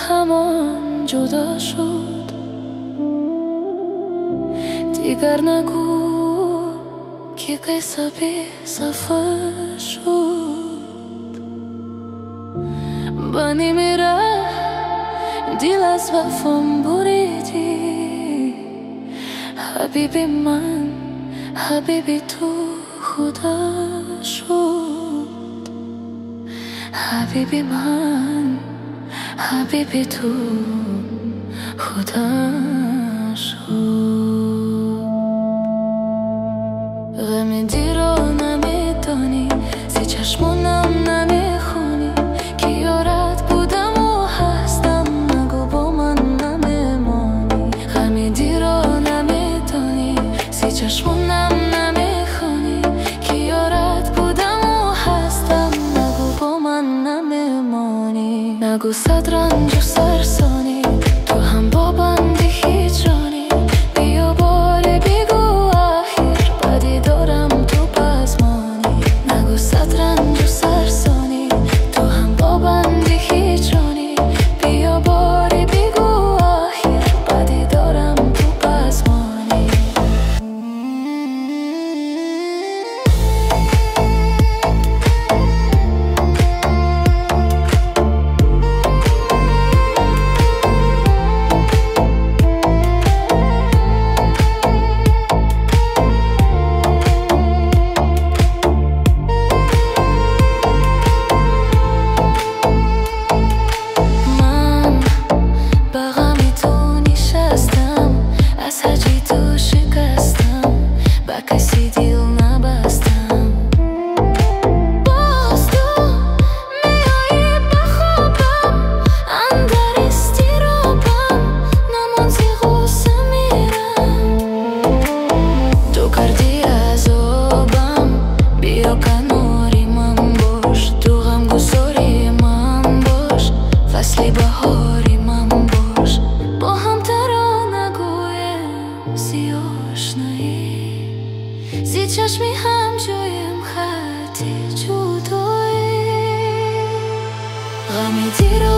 همان جدا شد. دیگر نگو که قصه بی صفا شد. بانی میره دل از وفام بریدی. حبیبی من حبیبی تو خدا شد. حبیبی من حبیبی تو خدا شد. غم دی رو نمیدانی، سی چشمونم نمیخونی که یارت بودم و هستم، نگو با من نمیمانی. غم دی رو نمیدانی، سی چشمونم نمیخونی که یارت بودم و هستم، نگو با من نمیمانی. نگو صد رنج و سرسانی تو هم با بندی هیچ رانی. بیا باره بگو آخر بدی دارم تو پزمانی. نگو صد رنج و سرسانی تو هم با بندی هیچ رانی. بیا باره بگو آخر بدی دارم تو پزمانی. کسی دل نبستم. باز تو میایی بخوابم اندر استیرابم، نمانزی غصه میرم. تو کردی عذابم، بیا کناری من باش. تو غم گساری من باش، فصل بهاری من باش. با هم ترانگویم سی آشنایی، زی چشمی هم جویم خطی جدایی. غمی دی رو